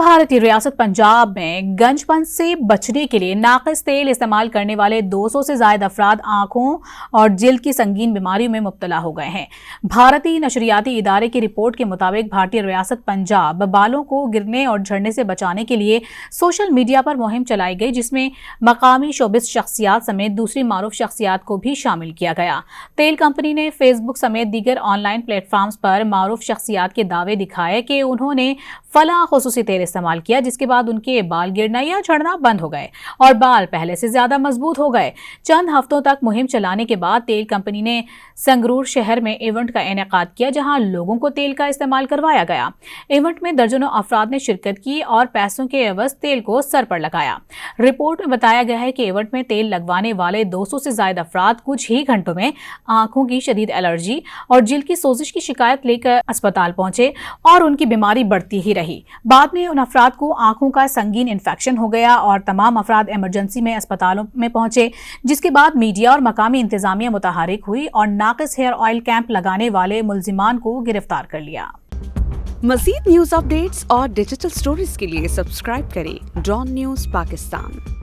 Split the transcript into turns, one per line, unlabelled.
भारतीय रियासत पंजाब में गंजपन से बचने के लिए नाकिस तेल इस्तेमाल करने वाले 200 से ज्यादा अफराद आंखों और जिल्द की संगीन बीमारियों में मुब्तला हो गए हैं। भारतीय नशरियाती इदारे की रिपोर्ट के मुताबिक भारतीय रियासत पंजाब बालों को गिरने और झड़ने से बचाने के लिए सोशल मीडिया पर मुहिम चलाई गई, जिसमें मकामी शोबिस शख्सियात समेत दूसरी मारूफ शख्सियात को भी शामिल किया गया। तेल कंपनी ने फेसबुक समेत दीगर ऑनलाइन प्लेटफॉर्म्स पर मारूफ शख्सियात के दावे दिखाए कि उन्होंने फला खुसूसी तेल इस्तेमाल किया, जिसके बाद उनके बाल गिरना या झड़ना बंद हो गए और बाल पहले से ज्यादा मजबूत हो गए। चंद हफ्तों तक मुहिम चलाने के बाद तेल कंपनी ने संगरूर शहर में इवेंट का इनेकाद किया, जहां लोगों को तेल का इस्तेमाल करवाया गया। इवेंट में दर्जनों अफराद ने शिरकत की और पैसों के एवज तेल को सर पर लगाया। रिपोर्ट में बताया गया है कि इवेंट में तेल लगवाने वाले 200 से ज्यादा अफराद कुछ ही घंटों में आंखों की शदीद एलर्जी और जिल्द की सोजिश की शिकायत लेकर अस्पताल पहुंचे और उनकी बीमारी बढ़ती ही रही। बाद में उन अफराद को आंखों का संगीन इन्फेक्शन हो गया और तमाम अफराद इमरजेंसी में अस्पतालों में पहुंचे, जिसके बाद मीडिया और मकामी इंतजामिया मुतहरिक हुई और नाकिस हेयर ऑयल कैंप लगाने वाले मुल्जिमान को गिरफ्तार कर लिया।
मज़ीद न्यूज़ अपडेट्स और डिजिटल स्टोरीज के लिए सब्सक्राइब करें डॉन न्यूज़ पाकिस्तान।